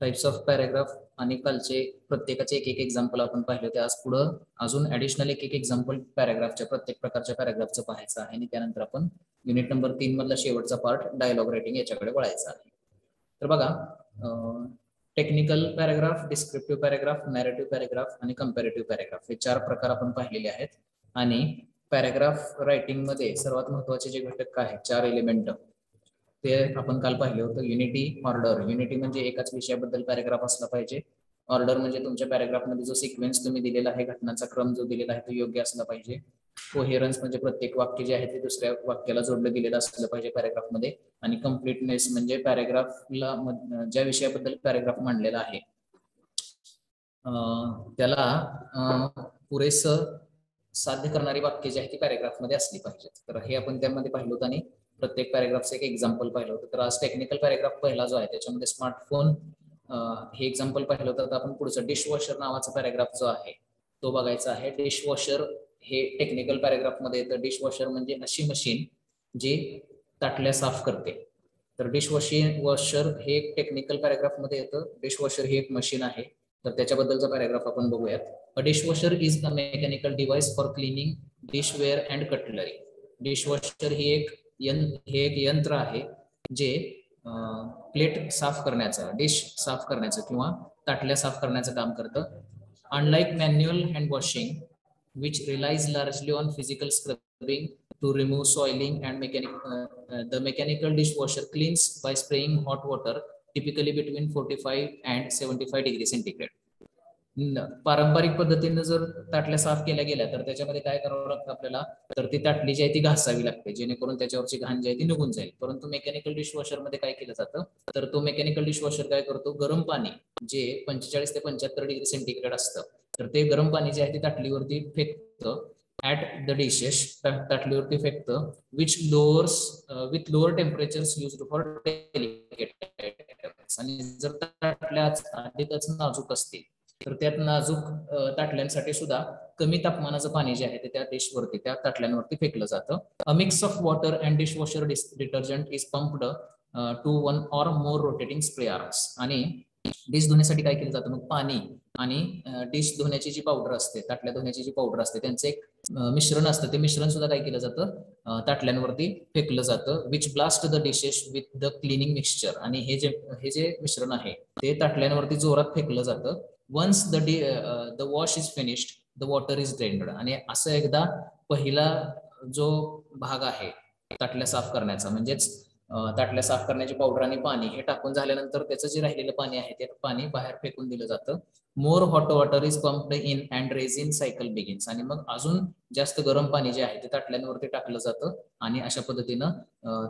Types of paragraph आणि कालचे प्रत्येकाचे एक एक एक्झाम्पल आपण पाहिले होते. आज पुढं अजून ऍडिशनल एक एक एक्झाम्पल पॅराग्राफच्या प्रत्येक प्रकारच्या पॅराग्राफचं पाहायचं आहे आणि त्यानंतर आपण युनिट नंबर 3 मधला शेवटचा पार्ट डायलॉग रायटिंग याच्याकडे वळायचा आहे. तर बघा, technical paragraph, descriptive paragraph, narrative paragraph आणि कंपॅरेटिव्ह पॅराग्राफ हे 4 प्रकार आपण पाहिलेले आहेत. आणि पॅराग्राफ रायटिंग मध्ये सर्वात महत्वाचे जे घटक आहेत, 4 एलिमेंट, ते आपण काल पाहिले होतं. Unity, order. युनिटी म्हणजे एकाच विषयाबद्दल पॅराग्राफ असला पाहिजे. ऑर्डर म्हणजे तुमच्या पॅराग्राफ मध्ये जो सिक्वेन्स तुम्ही दिलेला आहे, घटनांचा क्रम जो दिलेला आहे तो योग्य असला पाहिजे. कोहेरन्स म्हणजे प्रत्येक वाक्य जे आहे ते दुसऱ्या वाक्याला जोडलं गेलेलं असलं पाहिजे पॅराग्राफ मध्ये. आणि कम्प्लीटनेस म्हणजे पॅराग्राफला ज्या विषयाबद्दल पॅराग्राफ मांडलेला आहे त्याला पुरेसं साध्य करणारी वाक्य जी आहे ती पॅराग्राफ मध्ये असली पाहिजेत. तर हे आपण त्यामध्ये पाहिलं होतं आणि प्रत्येक पॅराग्राफचं एक एक्झाम्पल पाहिलं होतं. तर आज टेक्निकल पॅराग्राफ पहिला जो आहे त्याच्यामध्ये स्मार्टफोन हे एक्झाम्पल पाहिलं होतं. तर आपण पुढचं डिशवॉशर नावाचा पॅराग्राफ जो आहे तो बघायचा आहे. डिशवॉशर हे टेक्निकल पॅराग्राफ मध्ये येतं. डिशवॉशर म्हणजे अशी मशीन जी ताटल्या साफ करते. तर डिशवॉशर हे एक टेक्निकल पॅराग्राफ मध्ये येतं. डिशवॉशर ही एक मशीन आहे. तर त्याच्याबद्दलचा पॅराग्राफ आपण बघूयात. A dishwasher is a mechanical device for cleaning dishware and cutlery. Dishwasher हे एक यंत्र आहे जे प्लेट साफ करण्याचं, डिश साफ करण्याचं किंवा ताटल्या साफ करण्याचं काम करतं. Unlike manual hand washing which relies largely on physical scrubbing to remove soiling and the mechanical dishwasher cleans by spraying hot water typically between 45 and 75 degree centigrade. पारंपरिक पद्धतीने जर ताटल्या साफ केल्या गेल्या तर त्याच्यामध्ये काय करावं लागतं आपल्याला, तर ती ताटली जी आहे ती घासावी लागते जेणेकरून त्याच्यावरची घाण जी आहे ती निघून जाईल. परंतु मेकॅनिकल डिशवॉशर मध्ये काय केलं जातं, तर तो मेकॅनिकल डिशवॉशर काय करतो, गरम पाणी जे 45 ते 75 डिग्री सेंटीग्रेड असतं तर ते गरम पाणी जे आहे ते ताटलीवरती फेकतं ऍट द डिशेस, ताटलीवरती फेकतं, which lowers with lower temperatures used for delicate items. आणि जर ताटल्या अधिकच नाजूक असतील तर त्यात नाजूक ताटल्यांसाठी सुद्धा कमी तापमानाचं पाणी जे आहे ते त्या डिशवरती, त्या ताटल्यांवरती फेकलं जातं. A mix of water and dishwasher detergent is pumped to one or more rotating spray arms. आणि डिश धुण्यासाठी काय केलं जातं, मग पाणी आणि डिश धुण्याची जी पावडर असते, ताटल्या धुण्याची जी पावडर असते, त्यांचं एक मिश्रण असतं. ते मिश्रण सुद्धा काय केलं जातं, ताटल्यांवरती फेकलं जातं. Which blast the dishes with the cleaning mixture. आणि हे जे मिश्रण आहे ते ताटल्यांवरती जोरात फेकलं जातं. Once the wash is finished the water is drained. आणि असं एकदा पहिला जो भाग आहे ताटल्या साफ करण्याचा, म्हणजेच ताटल्या साफ करण्याची पावडर आणि पाणी हे टाकून झाल्यानंतर त्याचं जे राहिलेलं पाणी आहे ते पाणी बाहेर फेकून दिलं जातं. मोर hot water is pumped in and resin cycle begins. आणि मग अजून जास्त गरम पाणी जे आहे ते ताटल्यांवरती टाकलं जातं आणि अशा पद्धतीनं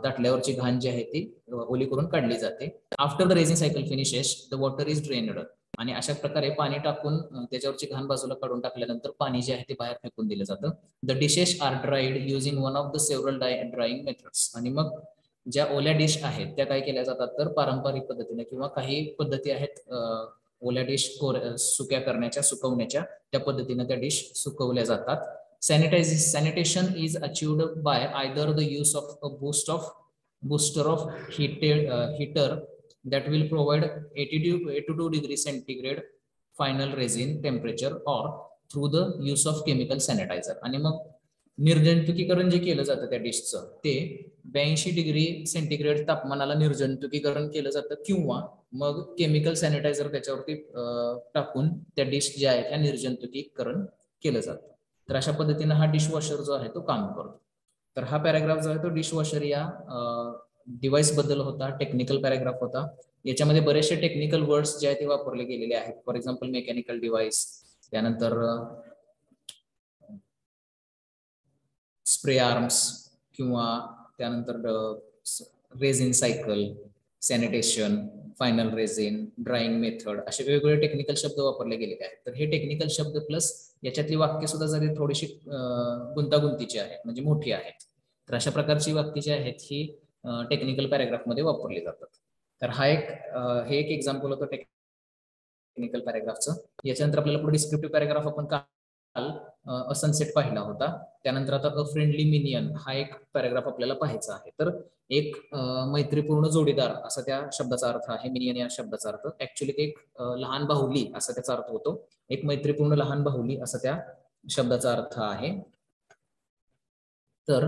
ताटल्यावरची घाण जी आहे ती ओली करून काढली जाते. After the resin cycle finishes the water is drained. आणि अशा प्रकारे पाणी टाकून त्याच्यावरची घाण बाजूला काढून टाकल्यानंतर पाणी जे आहे ते बाहेर फेकून दिलं जातं. The dishes are dried using one of the several drying methods. आणि मग ज्या ओल्या डिश आहेत त्या काय केल्या जातात, तर पारंपरिक पद्धतीने किंवा काही पद्धती आहेत ओल्या डिश सुक्या करण्याच्या, सुकवण्याच्या, त्या पद्धतीने त्या डिश सुकवल्या जातात. Sanitation is achieved by either the use of a booster of heater that will provide 82 degree centigrade final resin temperature or through the use of chemical sanitizer. आणि मग निर्जंतुकीकरण जे केलं जातं त्या डिशचं ते 82 डिग्री सेंटीग्रेड तापमानाला निर्जंतुकीकरण केलं जातं किंवा मग केमिकल सॅनिटायझर त्याच्यावरती टाकून त्या डिश ज्या आहेत त्या निर्जंतुकीकरण केलं जातं. तर अशा पद्धतीनं हा डिशवॉशर जो आहे तो काम करतो. तर हा पॅराग्राफ जो आहे तो डिशवॉशर या डिव्हाइस बद्दल होता, टेक्निकल पॅराग्राफ होता. याच्यामध्ये बरेचसे टेक्निकल वर्ड्स जे आहेत ते वापरले गेलेले आहेत. फॉर एक्झाम्पल मेकॅनिकल डिव्हाइस, त्यानंतर स्प्रे आर्म्स किंवा त्यानंतर resin cycle, sanitation, final resin, drawing method, असे वेगवेगळे टेक्निकल शब्द वापरले गेलेले आहेत. तर हे टेक्निकल शब्द प्लस याच्यातली वाक्य सुद्धा जरी थोडीशी गुंतागुंतीची आहेत, म्हणजे मोठी आहेत. तर अशा प्रकारची वाक्य जी आहेत ही टेक्निकल पॅराग्राफ मध्ये वापरली जातात. तर हे एक एक्झाम्पल होतं टेक्निकल पॅराग्राफचं. याच्यानंतर आपल्याला पुढे डिस्क्रिप्टिव्ह पॅराग्राफ आपण काल सनसेट पाहिला होता. त्यानंतर आता अ फ्रेंडली मिनियन हा एक पॅराग्राफ आपल्याला पाहायचा आहे. तर एक मैत्रीपूर्ण जोडीदार असा त्या शब्दाचा अर्थ आहे. मिनियन या शब्दाचा अर्थ ऍक्च्युली ते एक लहान बाहुली असा त्याचा अर्थ होतो. एक मैत्रीपूर्ण लहान बाहुली असा त्या शब्दाचा अर्थ आहे. तर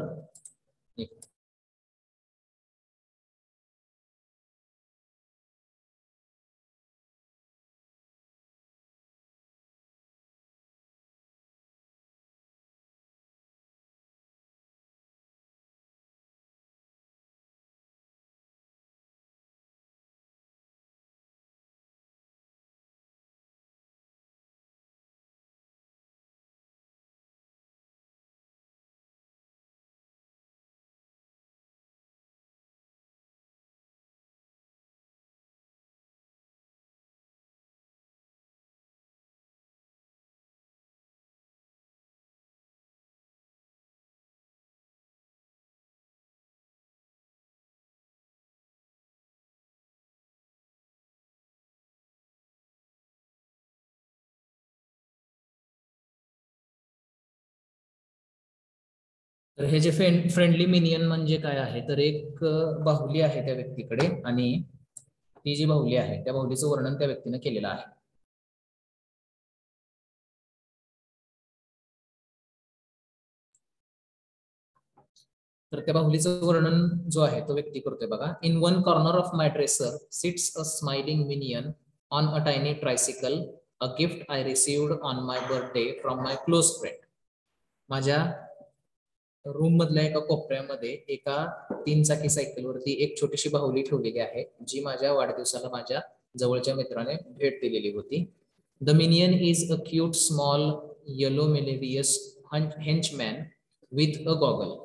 तर हे जे फ्रेंडली मिनियन म्हणजे काय आहे, तर एक बाहुली आहे त्या व्यक्तीकडे आणि ती जी बाहुली आहे त्या बाहुलीचं वर्णन त्या व्यक्तीने केलेलं आहे. तर त्या बाहुलीचं वर्णन जो आहे तो व्यक्ती करतोय बघा. In one corner of my dresser sits a smiling minion on a tiny tricycle, a gift I received on my birthday from my close friend. माझ्या रूम मधल्या एका कोपऱ्यामध्ये एका 3 चाकी सायकलवरती एक छोटीशी बाहुली ठेवलेली आहे, जी माझ्या वाढदिवसाला माझ्या जवळच्या मित्राने भेट दिलेली होती. The minion is a cute small yellow malevolous henchman with a goggle.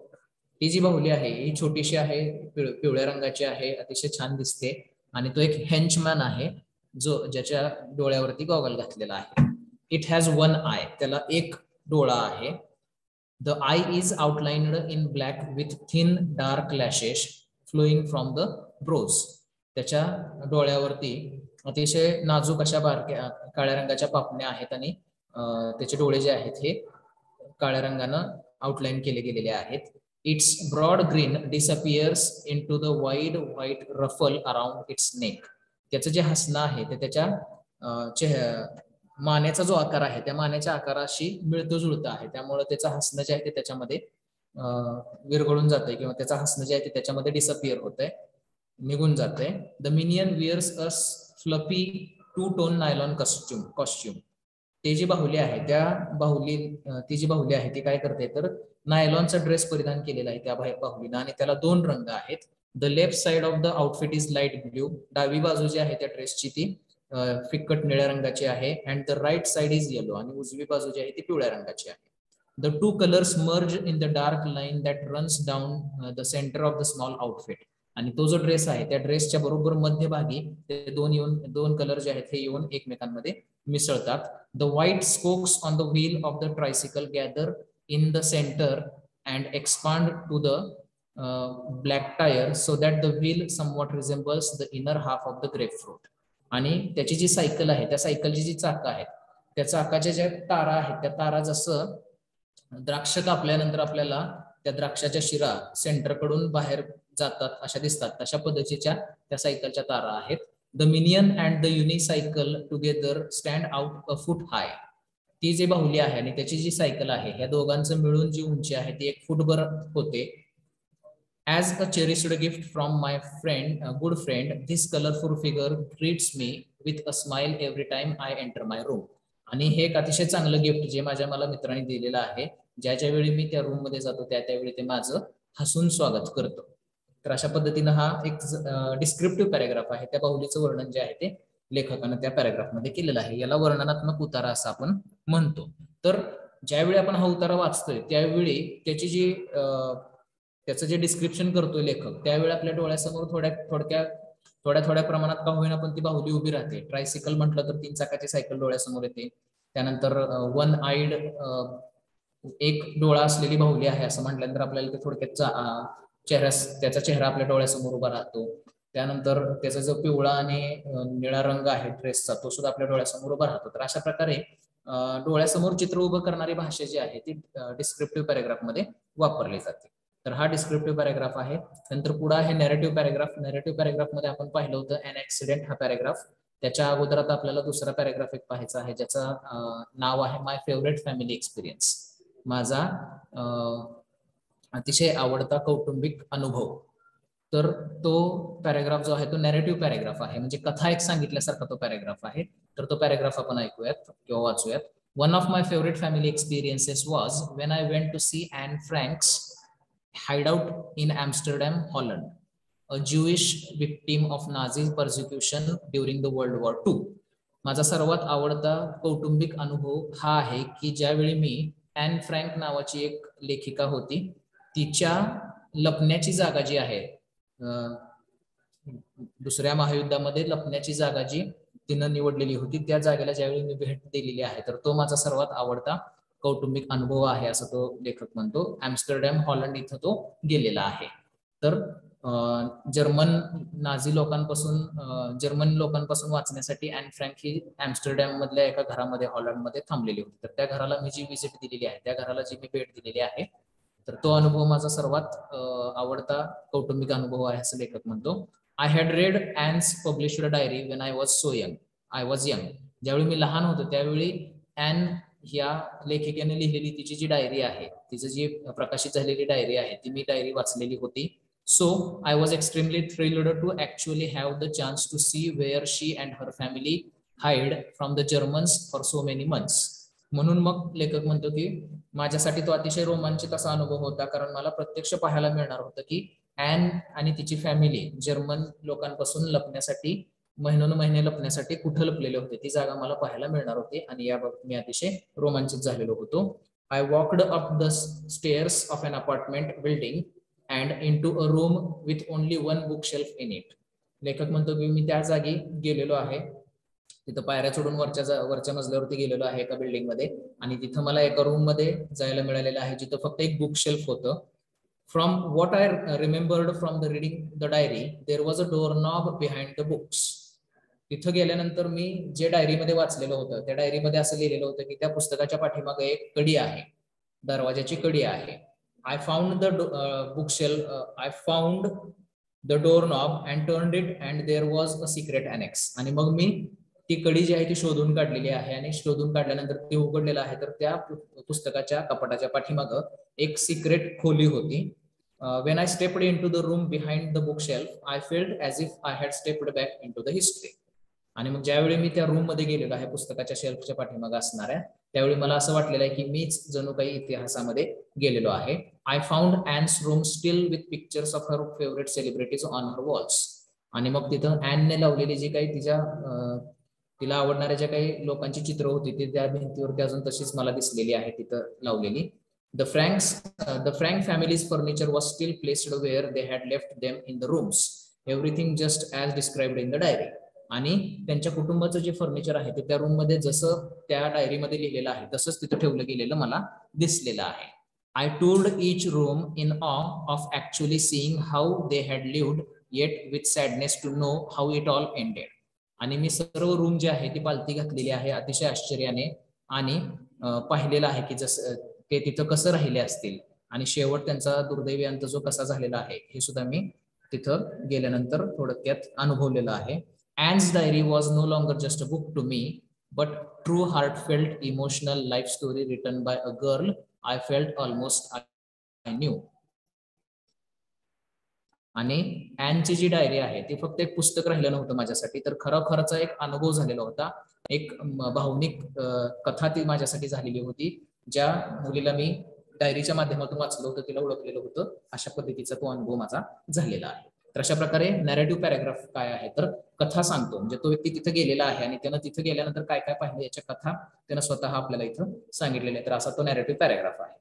ती जी बाहुली आहे ही छोटीशी आहे, पिवळ्या रंगाची आहे, अतिशय छान दिसते आणि तो एक हेंचमॅन आहे जो ज्याच्या डोळ्यावरती गॉगल घातलेला आहे. It has one I. त्याला एक डोळा आहे. The eye is outlined in black with thin dark lashes flowing from the brows. त्याच्या डोळ्यावरती अतिशय नाजूक अशा बारक्या काळ्या रंगाच्या पापण्या आहेत आणि त्याचे डोळे जे आहेत हे काळ्या रंगानं आउटलाईन केले गेलेले आहेत. Its broad green disappears into the wide white ruffle around its neck. त्याचं जे हसणं आहे ते त्याच्या मानेचा जो आकार आहे त्या मानेच्या आकाराशी मिळतं जुळतं आहे. त्यामुळे त्याचं हसणं जे आहे ते त्याच्यामध्ये विरघळून जातंय किंवा त्याचं हसणं जे आहे ते त्याच्यामध्ये डिसअपियर होतंय, निघून जातंय. The minion wears a fluffy 2-टोन नायलॉन कॉस्ट्युम. ते जी बाहुली आहे ती जी बाहुली आहे ती काय करते, तर नायलॉनचा ड्रेस परिधान केलेला आहे त्या बाहुलीनं आणि त्याला 2 रंग आहेत. The left side of the outfit is light blue. डावी बाजू जी आहे त्या ड्रेसची ती फिक्कट निळ्या रंगाची आहे. And the right side is yellow. आणि उजवी बाजू जी आहे ती पिवळ्या रंगाची आहे. The 2 colours merge in the dark line that runs down the centre of the small outfit. आणि तो जो ड्रेस आहे त्या ड्रेसच्या बरोबर मध्यभागी ते दोन कलर जे आहेत हे येऊन एकमेकांमध्ये मिसळतात. The white spokes on the wheel of the tricycle gather in the centre and expand to the black tyre so that the wheel somewhat resembles the inner half of the grapefruit. आणि त्याची जी cycle आहे त्या सायकलची जी चाकं आहेत त्या चाकाच्या ज्या तारा आहेत त्या तारा जसं द्राक्ष कापल्यानंतर आपल्याला त्या द्राक्षाच्या शिरा सेंटरकडून बाहेर जातात अशा दिसतात, तशा पद्धतीच्या त्या सायकलच्या तारा आहेत. The minion and the unicycle together stand out a foot high. ती जी बाहुली आहे आणि त्याची जी सायकल आहे ह्या दोघांचं मिळून जी उंची आहे ती 1 फूटभर होते. As a cherished gift from my friend, a good friend, this colorful figure greets me with a smile every time I enter my room. आणि हे एक अतिशय चांगलं गिफ्ट जे मला मित्रांनी दिलेलं आहे. ज्याच्या वेळी मी त्या रूम मध्ये जातो त्यावेळी ते माझं हसून स्वागत करतो. तर अशा पद्धतीनं हा एक डिस्क्रिप्टिव्ह पॅराग्राफ आहे. त्या बाहुलीचं वर्णन जे आहे ते लेखकानं त्या पॅराग्राफ मध्ये केलेलं आहे. याला वर्णनात्मक उतारा असं आपण म्हणतो. तर ज्यावेळी आपण हा उतारा वाचतोय त्यावेळी त्याचं जे डिस्क्रिप्शन करतोय लेखक त्यावेळी आपल्या डोळ्यासमोर थोड्या प्रमाणात का होईना पण ती बाहुली उभी राहते. ट्रायसिकल म्हटलं तर 3 चाकाची सायकल डोळ्यासमोर येते. त्यानंतर वन आईड एक डोळा असलेली बाहुली आहे असं म्हटल्यानंतर आपल्याला ते थोडक्यात त्याचा चेहरा आपल्या डोळ्यासमोर उभा राहतो. त्यानंतर त्याचा जो पिवळा आणि निळा रंग आहे ड्रेसचा तो सुद्धा आपल्या डोळ्यासमोर उभा राहतो. तर अशा प्रकारे डोळ्यासमोर चित्र उभं करणारी भाषा जी आहे ती डिस्क्रिप्टिव्ह पॅराग्राफ मध्ये वापरली जाते. तर हा डिस्क्रिप्टिव्ह पॅराग्राफ आहे. नंतर पुढे आहे नॅरेटिव्ह पॅराग्राफ. नॅरेटिव्ह पॅराग्राफ मध्ये आपण पाहिलं होतं अन ऍक्सिडेंट हा पॅराग्राफ. त्याच्या अगोदर आता आपल्याला दुसरा पॅराग्राफ एक पाहायचा आहे, ज्याचं नाव आहे माय फेवरेट फॅमिली एक्सपिरियन्स. माझा अतिशय आवडता कौटुंबिक अनुभव. तर तो पॅराग्राफ जो आहे तो नॅरेटिव्ह पॅराग्राफ आहे, म्हणजे कथा एक सांगितल्यासारखा तो पॅराग्राफ आहे. तर तो पॅराग्राफ आपण ऐकूयात किंवा वाचूयात. One of my favourite family experiences was when I went to see Anne Frank's hideout in Amsterdam, Holland, a Jewish victim of Nazi persecution during the World War II. माझा सर्वात आवडता कौटुंबिक अनुभव हा आहे की ज्यावेळी मी ॲन फ्रँक नावाची एक लेखिका होती, तिच्या लपण्याची जागा जी आहे, दुसऱ्या महायुद्धामध्ये लपण्याची जागा जी तिनं निवडलेली होती, त्या जागेला ज्यावेळी मी भेट दिलेली आहे, तर तो माझा सर्वात आवडता कौटुंबिक अनुभव आहे असं तो लेखक म्हणतो. ॲम्स्टरडॅम हॉलंड इथं तो गेलेला आहे. तर जर्मन लोकांपासून वाचण्यासाठी ॲन फ्रँक ही ॲम्स्टरडॅम मधल्या एका घरामध्ये हॉलंडमध्ये थांबलेली होती. तर त्या घराला मी जी व्हिजिट दिलेली आहे, त्या घराला जी मी भेट दिलेली आहे, तर तो अनुभव माझा सर्वात आवडता कौटुंबिक अनुभव आहे असं लेखक म्हणतो. I had read Anne's published diary when I was young. ज्यावेळी मी लहान होतो त्यावेळी ॲन ह्या लेखिकेने लिहिलेली तिची जी डायरी आहे, तिची जी प्रकाशित झालेली डायरी आहे, ती मी डायरी वाचलेली होती. So I was extremely thrilled to actually have the chance to see where she and her family hide from the Germans for so many months. म्हणून मग लेखक म्हणतो की माझ्यासाठी तो अतिशय रोमांचित असा अनुभव होता, कारण मला प्रत्यक्ष पाहायला मिळणार होतं की ॲन आणि तिची फॅमिली जर्मन लोकांपासून लपण्यासाठी महिने लपण्यासाठी कुठं लपलेले होते, ती जागा मला पाहायला मिळणार होती आणि याबाबत मी अतिशय रोमांचित झालेलो होतो. I walked up the stairs of an apartment building and into a room with only one bookshelf in it. लेखक म्हणतो की मी त्या जागी गेलेलो आहे, तिथं पायऱ्या चढून वरच्या मजल्यावरती गेलेलो आहे एका बिल्डिंग मध्ये, आणि तिथं मला एका रूम मध्ये जायला मिळालेलं आहे जिथं फक्त एक बुक शेल्फ होतं. From what I remembered from the reading the diary, there was a doorknob behind the books. तिथं गेल्यानंतर मी जे डायरीमध्ये वाचलेलं होतं, त्या डायरीमध्ये असं लिहिलेलं होतं की त्या पुस्तकाच्या पाठीमागे एक कडी आहे, दरवाजाची कडी आहे. I found the doorknob and turned it and there was a secret annex. आणि मग मी ती कडी जी आहे ती शोधून काढलेली आहे, आणि शोधून काढल्यानंतर ती उघडलेलं आहे, तर त्या पुस्तकाच्या कपाटाच्या पाठीमागं एक सिक्रेट खोली होती. When I stepped into the room behind the bookshelf, I felt as if I had stepped back into the history. आणि मग ज्यावेळी मी त्या रूम मध्ये गेलेलो आहे पुस्तकाच्या शेल्फच्या पाठीमागे असणाऱ्या, त्यावेळी मला असं वाटलेलं आहे की मीच जणू काही इतिहासामध्ये गेलेलो आहे. I found Anne's room still with pictures of her favourite celebrities on her walls. आणि मग तिथं ॲनने लावलेली जी काही तिला आवडणाऱ्या ज्या काही लोकांची चित्र होती ती त्या भिंतीवरती अजून तशीच मला दिसलेली आहे तिथं लावलेली. The Frank family's furniture was still placed where they had left them in the rooms. Everything just as described in the diary. आणि त्यांच्या कुटुंबाचं जे फर्निचर आहे ते त्या रूम मध्ये जसं त्या डायरीमध्ये लिहिलेलं आहे तसंच तिथं ठेवलं गेलेलं मला दिसलेलं आहे. I toured each room in awe of actually seeing how they had lived, yet with sadness to know how it all ended. आणि मी सर्व रूम जे आहे ती पालथी घातलेली आहे अतिशय आश्चर्याने, आणि पाहिलेलं आहे की जसं ते तिथं कसं राहिले असतील, आणि शेवट त्यांचा दुर्दैवी अंत जो कसा झालेला आहे हे सुद्धा मी तिथं गेल्यानंतर थोडक्यात अनुभवलेलं आहे. Anne's diary was no longer just a book to me, but true heartfelt emotional life story written by a girl I felt almost I knew. आणि ॲनची जी डायरी आहे ती फक्त एक पुस्तक राहिलं नव्हतं माझ्यासाठी, तर खरोखरचा एक अनुभव झालेला होता, एक भावनिक कथा ती माझ्यासाठी झालेली होती. ज्या मुलीला मी डायरीच्या माध्यमातून वाचलं होतं तिला ओळखलेलं होतं, अशा पद्धतीचा तो अनुभव माझा झालेला आहे. तर अशा प्रकारे नॅरेटिव्ह पॅराग्राफ काय आहे, तर कथा सांगतो, म्हणजे तो व्यक्ती तिथे गेलेला आहे आणि त्यानं तिथे गेल्यानंतर काय काय पाहिलं याच्या कथा त्यानं स्वतः आपल्याला इथं सांगितलेल्या आहे. तर असा तो नॅरेटिव्ह पॅराग्राफ आहे.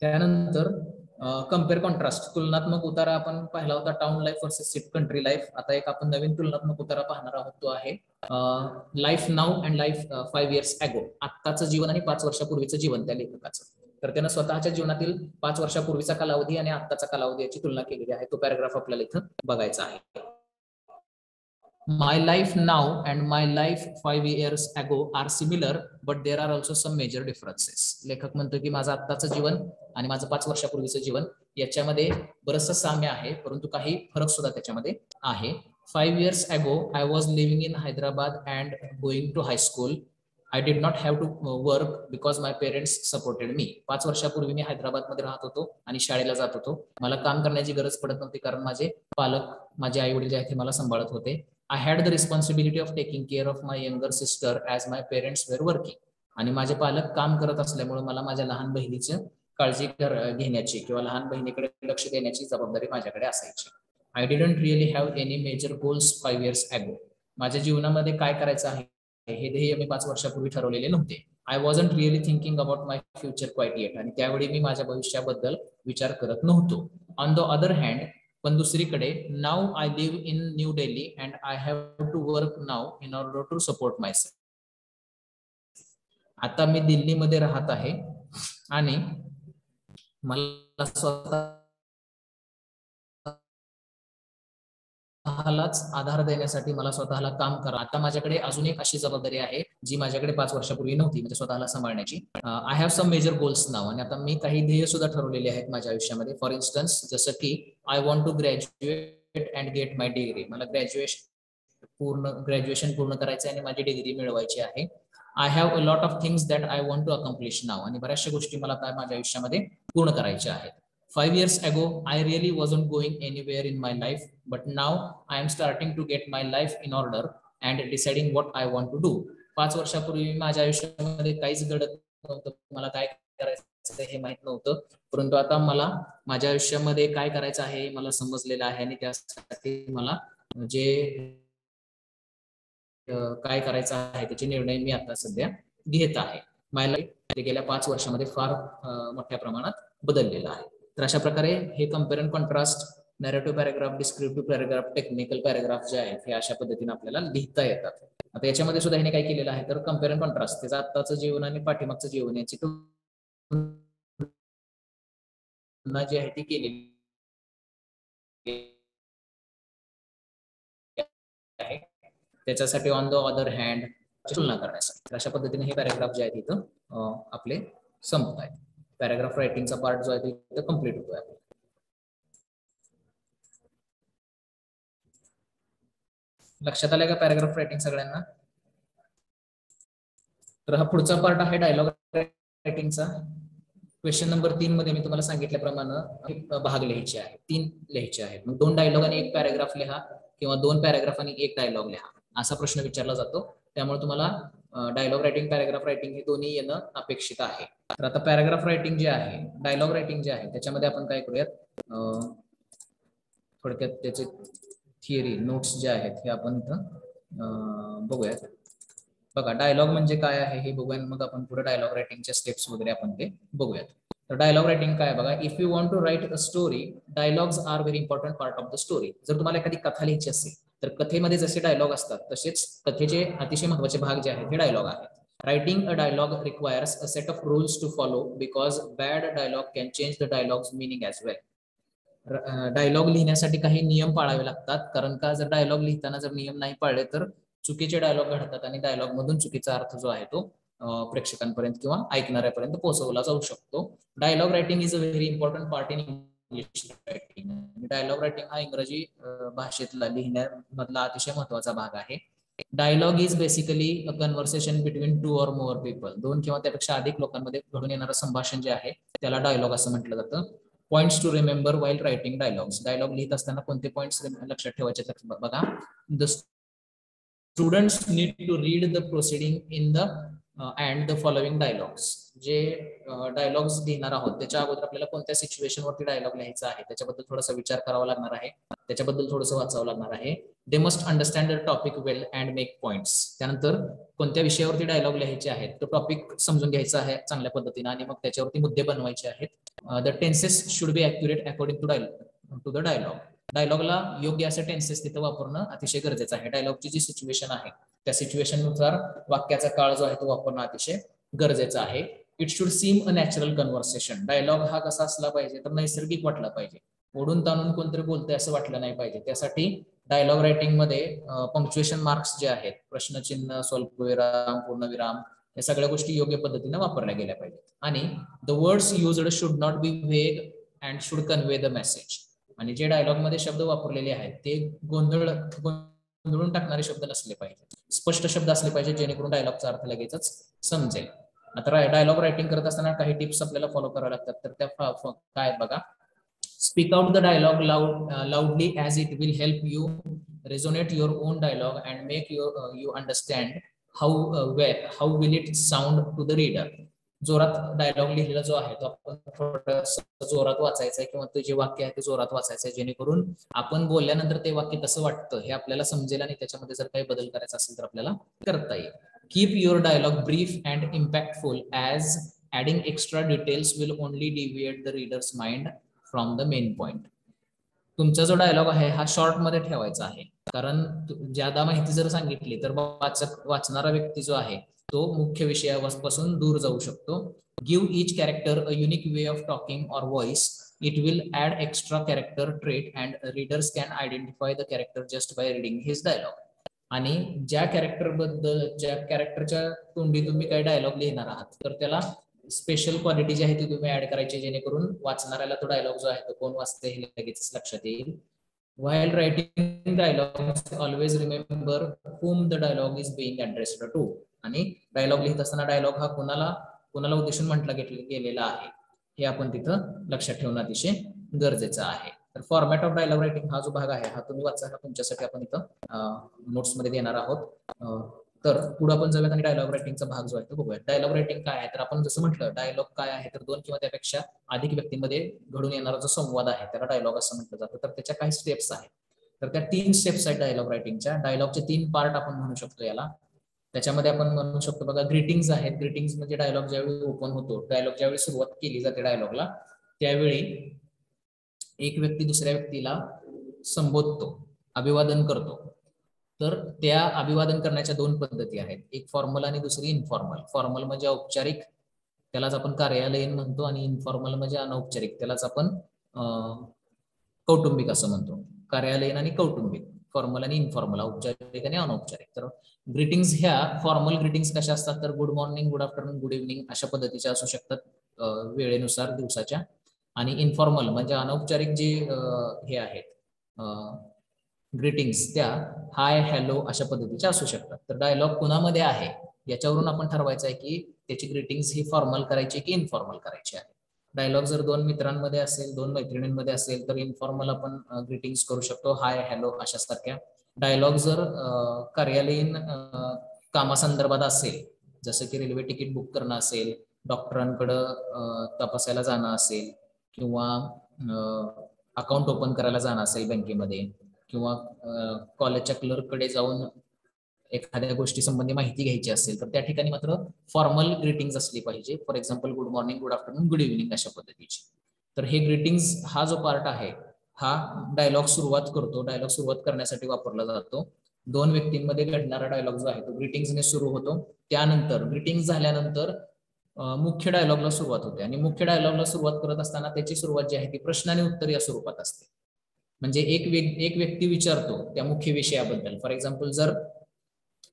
त्यानंतर कम्पेअर कॉन्ट्रास्ट, तुलनात्मक उतारा आपण पाहिला होता, town life versus country life. आता एक आपण नवीन तुलनात्मक उतारा पाहणार आहोत, तो आहे life now and life 5 years ago. आत्ताचं जीवन आणि 5 वर्षापूर्वीचं जीवन त्या लेखकाचं. तर त्यानं स्वतःच्या जीवनातील 5 वर्षापूर्वीचा कालावधी आणि आत्ताचा कालावधी याची तुलना केलेली आहे. तो पॅराग्राफ आपल्याला इथं बघायचा आहे. My life now and my life 5 years ago are similar, but there are also some major differences. लेखक म्हणतो की माझं आत्ताचं जीवन आणि माझं 5 वर्षापूर्वीचं जीवन याच्यामध्ये बरंचसं साम्य आहे, परंतु काही फरक सुद्धा त्याच्यामध्ये आहे. 5 years ago, I was living in Hyderabad and going to high school. I did not have to work because my parents supported me. 5 वर्षापूर्वी मी हैदराबादमध्ये राहत होतो आणि शाळेला जात होतो. मला काम करण्याची गरज पडत नव्हती कारण माझे पालक, माझे आई वडील जे आहेत ते मला सांभाळत होते. I had the responsibility of taking care of my younger sister as my parents were working. आणि माझे पालक काम करत असल्यामुळे मला माझ्या लहान बहिणीची काळजी घेण्याची किंवा लहान बहिणीकडे लक्ष देण्याची जबाबदारी माझ्याकडे असायची. I didn't really have any major goals 5 years ago. माझ्या जीवनामध्ये काय करायचं आहे हे ध्येय मी 5 वर्षापूर्वी ठरवलेले नव्हते. I wasn't really thinking about my future quite yet. आणि त्यावेळी मी माझ्या भविष्याबद्दल विचार करत नव्हतो. On the other hand, पण दुसरीकडे now I live in New Delhi and I have to work now in order to support myself. आता मी दिल्लीमध्ये राहत आहे आणि मला स्वतःलाच आधार देण्यासाठी मला स्वतःला काम करा. आता माझ्याकडे अजून एक अशी जबाबदारी आहे जी माझ्याकडे 5 वर्षापूर्वी नव्हती, म्हणजे स्वतःला सांभाळण्याची. I have some major goals now. आणि आता मी काही ध्येय सुद्धा ठरवलेले आहेत माझ्या आयुष्यामध्ये. फॉर इन्स्टन्स, जसं की I want to graduate and get my degree. मला ग्रॅज्युएशन पूर्ण करायचं आहे आणि माझी डिग्री मिळवायची आहे. I have a lot of things that I want to accomplish now. आणि बऱ्याचशा गोष्टी मला काय माझ्या आयुष्यामध्ये पूर्ण करायच्या आहेत. 5 years ago, I really wasn't going anywhere in my life, but now I am starting to get my life in order and deciding what I want to do. 5 वर्षापूर्वी माझ्या आयुष्यामध्ये काहीच घडत नव्हतं, मला काय करायचं हे माहित नव्हतं, परंतु आता मला माझ्या आयुष्यामध्ये काय करायचं आहे मला समजलेलं आहे आणि त्यासाठी मला जे काय करायचं आहे त्याचे निर्णय मी आता सध्या घेत आहे. माय लाईफ गेल्या 5 वर्षामध्ये फार मोठ्या प्रमाणात बदललेलं आहे. तर अशा प्रकारे हे compare and contrast, narrative paragraph, descriptive paragraph, technical paragraph जे आहेत हे अशा पद्धतीने आपल्याला लिहिता येतात. आता याच्यामध्ये सुद्धा ह्याने काय केलेलं आहे तर कंपेअर अँड कॉन्ट्रास्ट, त्याचं आत्ताचं जीवन आणि पाठीमागचं जीवन याची तुलना जी आहे ती केलेली आहे. त्याच्यासाठी ऑन द अदर हँड तुलना करण्यासाठी अशा पद्धतीने हे पॅराग्राफ जे आहेत इथं आपले संपत आहेत. पॅराग्राफ रायटिंगचा पार्ट जो आहे तो कम्प्लीट होतोय. लक्षात आलं का पॅराग्राफ रायटिंग सगळ्यांना? तर हा पुढचा पार्ट आहे डायलॉग रायटिंगचा. क्वेश्चन नंबर 3 मध्ये मी तुम्हाला सांगितल्याप्रमाणे भाग लिहायचे आहेत, 3 लिहायचे आहेत. मग 2 डायलॉग आणि 1 पॅराग्राफ लिहा किंवा 2 पॅराग्राफ आणि 1 डायलॉग लिहा असा प्रश्न विचारला जातो. त्यामुळे तुम्हाला डायलॉग रायटिंग, पॅराग्राफ रायटिंग हे दोन्ही येणं अपेक्षित आहे. तर आता पॅराग्राफ रायटिंग जे आहे, डायलॉग रायटिंग जे आहे त्याच्यामध्ये आपण काय करूयात, थोडक्यात त्याचे थिअरी नोट्स जे आहेत हे आपण इथं बघूयात. बघा डायलॉग म्हणजे काय आहे हे बघूया, मग आपण पुढे डायलॉग रायटिंगच्या स्टेप्स वगैरे आपण ते बघूयात. तर डायलॉग रायटिंग काय बघा, if you want to write a story, dialogues are very important part of the story. जर तुम्हाला एखादी कथा लिहायची असेल तर कथेमध्ये जसे डायलॉग असतात तसेच कथेचे अतिशय महत्त्वाचे भाग जे आहेत हे डायलॉग आहेत. Writing a dialogue requires a set of rules to follow because bad dialogue can change the dialogue's meaning as well. Dialogue लिहिण्यासाठी काही नियम पाळावे लागतात, कारण का जर डायलॉग लिहिताना जर नियम नाही पाळले तर चुकीचे डायलॉग घडतात आणि डायलॉग मधून चुकीचा अर्थ जो आहे तो प्रेक्षकांपर्यंत किंवा ऐकणाऱ्यापर्यंत पोहोचवला जाऊ शकतो. Dialogue writing is a very important part in English writing. Dialogue writing हा इंग्रजी भाषेतला लिहिण्यामधला अतिशय महत्वाचा भाग आहे. Dialogue is basically a conversation between 2 or more people. 2 किंवा त्यापेक्षा अधिक लोकांमध्ये घडून येणारं संभाषण जे आहे त्याला डायलॉग असं म्हटलं जातं. Points to remember while writing dialogues. Dialogue लिहित असताना कोणते पॉइंट्स लक्षात ठेवायचे बघा. The students need to read the proceeding in the and the following dialogues. जे डायलॉग्स लिहिणार आहोत त्याच्या अगोदर आपल्याला कोणत्या सिच्युएशनवरती डायलॉग लिहायचा आहे त्याच्याबद्दल थोडासा विचार करावा लागणार आहे, त्याच्याबद्दल थोडंसं वाचावं लागणार आहे. They must understand the topic well and make points. त्यानंतर कोणत्या विषयावरती डायलॉग लिहायचे आहेत तो टॉपिक समजून घ्यायचा आहे चांगल्या पद्धतीने आणि मग त्याच्यावरती मुद्दे बनवायचे आहेत. The tenses should be accurate according to the dialogue. डायलॉगला योग्य असे टेन्सेस तिथं वापरणं अतिशय गरजेचं आहे. डायलॉगची जी सिच्युएशन आहे त्या सिच्युएशननुसार वाक्याचा काळ जो आहे तो वापरणं अतिशय गरजेचं आहे. It should seem a natural conversation. Dialogue हा कसा असला पाहिजे तर नैसर्गिक वाटला पाहिजे, ओढून ताणून कोणतरी बोलतंय असं वाटलं नाही पाहिजे. त्यासाठी डायलॉग रायटिंग मध्ये पंक्च्युएशन मार्क्स जे आहेत, प्रश्नचिन्ह, स्वल्पविराम, पूर्णविराम, या सगळ्या गोष्टी योग्य पद्धतीने वापरल्या गेल्या पाहिजेत. आणि the words used should not be vague and should convey the message. आणि जे डायलॉग मध्ये शब्द वापरलेले आहेत ते गोंधळून टाकणारे शब्द नसले पाहिजे, स्पष्ट शब्द असले पाहिजे जेणेकरून डायलॉगचा अर्थ लगेचच समजेल. आता डायलॉग रायटिंग करत असताना काही टिप्स आपल्याला फॉलो कराव्या लागतात. तर त्या काय बघा, speak out the dialogue loudly as it will help you resonate your own dialogue and make you understand how will it sound to the reader. जोरात डायलॉग लिहिलेला जो आहे तो आपण थोडं जोरात वाचायचा आहे, किंवा ते जे वाक्य आहे ते जोरात वाचायचं आहे, जेणेकरून आपण बोलल्यानंतर ते वाक्य कसं वाटतं हे आपल्याला समजेल आणि त्याच्यामध्ये जर काही बदल करायचा असेल तर आपल्याला करता येईल. Keep your dialogue brief and impactful as adding extra details will only deviate the readers mind from the main point. तुमचा जो डायलॉग आहे हा शॉर्ट मध्ये ठेवायचा आहे, कारण ज्यादा माहिती जर सांगितली तर वाचणारा व्यक्ती जो आहे तो मुख्य विषयापासून दूर जाऊ शकतो. Give each character a unique way of talking or voice. It will add extra character trait and readers can identify the character just by reading his dialogue. आणि ज्या कॅरेक्टरच्या तोंडी तुम्ही काही डायलॉग लिहिणार आहात तर त्याला स्पेशल क्वालिटी जी आहे ती तुम्ही ऍड करायची, जेणेकरून वाचणाऱ्याला तो डायलॉग जो आहे तो कोण वाचते हे लगेच लक्षात येईल. While writing dialogues, always remember whom the dialogue is being addressed to. आणि डायलॉग लिहित असताना डायलॉग हा कोणाला उद्देशून म्हटला गेलेला आहे हे आपण तिथं लक्षात ठेवणं अतिशय गरजेचं आहे. तर फॉर्मॅट ऑफ डायलॉग रायटिंग हा जो भाग आहे हा तुम्ही वाचा, हा तुमच्यासाठी आपण इथं नोट्स मध्ये देणार आहोत. तर पुढे आपण जाऊयात आणि डायलॉग रायटिंगचा भाग जो आहे तो बघूया. डायलॉग रायटिंग काय आहे, तर आपण जसं म्हटलं डायलॉग काय आहे तर दोन किंवा त्यापेक्षा अधिक व्यक्तींमध्ये घडून येणारा जो संवाद आहे त्याला डायलॉग असं म्हटलं जातं. तर त्याच्या काही स्टेप्स आहेत, तर त्या 3 स्टेप्स आहेत डायलॉग रायटिंगच्या. डायलॉगचे 3 पार्ट आपण म्हणू शकतो याला. त्याच्यामध्ये आपण म्हणू शकतो बघा, ग्रीटिंग्स आहेत. ग्रीटिंग्स म्हणजे डायलॉग ज्यावेळी ओपन होतो, डायलॉग ज्यावेळी सुरुवात केली जाते डायलॉगला, त्यावेळी एक व्यक्ती दुसऱ्या व्यक्तीला संबोधतो, अभिवादन करतो. तर त्या अभिवादन करण्याच्या 2 पद्धती आहेत, एक फॉर्मल आणि दुसरी इनफॉर्मल. फॉर्मल म्हणजे औपचारिक, त्यालाच आपण कार्यालयीन म्हणतो, आणि इनफॉर्मल म्हणजे अनौपचारिक, त्यालाच आपण कौटुंबिक असं म्हणतो. कार्यालयीन आणि कौटुंबिक, फॉर्मल आणि इनफॉर्मल, औपचारिक आणि अनौपचारिक. तर ग्रीटिंग्स ह्या फॉर्मल ग्रीटिंग्स कशा असतात तर good morning, good afternoon, good evening अशा पद्धतीच्या असू शकतात वेळेनुसार दिवसाच्या. आणि इनफॉर्मल म्हणजे अनौपचारिक जे हे आहेत ग्रीटिंग्स, त्या हाय, हॅलो अशा पद्धतीच्या असू शकतात. तर डायलॉग कुणामध्ये आहे याच्यावरून आपण ठरवायचं आहे की त्याची ग्रीटिंग्स ही फॉर्मल करायची की इनफॉर्मल करायची आहे. डायलॉग जर 2 मित्रांमध्ये असेल, 2 मैत्रिणींमध्ये असेल तर इनफॉर्मल आपण ग्रीटिंग्स करू शकतो, हाय, हॅलो अशा सारख्या. डायलॉग जर कार्यालयीन कामासंदर्भात असेल, जसं की रेल्वे तिकीट बुक करणं असेल, डॉक्टरांकडं तपासायला जाणं असेल, किंवा अकाउंट ओपन करायला जाणं असेल बँकेमध्ये, किंवा कॉलेजच्या क्लर्ककडे जाऊन एखाद्या गोष्टी संबंधी माहिती घ्यायची असेल, तर त्या ठिकाणी मात्र फॉर्मल ग्रीटिंग्स असली पाहिजे. For example good morning, good afternoon, good evening अशा पद्धतीची. तर हे ग्रीटिंग्स हा जो पार्ट आहे हा डायलॉग सुरुवात करतो, डायलॉग सुरुवात करण्यासाठी वापरला जातो. 2 व्यक्तींमध्ये घडणारा डायलॉग जो आहे तो ग्रीटिंग्सने सुरू होतो. त्यानंतर ग्रीटिंग्स झाल्यानंतर मुख्य डायलॉगला सुरुवात होते, आणि मुख्य डायलॉगला सुरुवात करत असताना त्याची सुरुवात जी आहे ती प्रश्न आणि उत्तर या स्वरूपात असते. म्हणजे एक व्यक्ती विचारतो त्या मुख्य विषयाबद्दल. फॉर एक्झाम्पल जर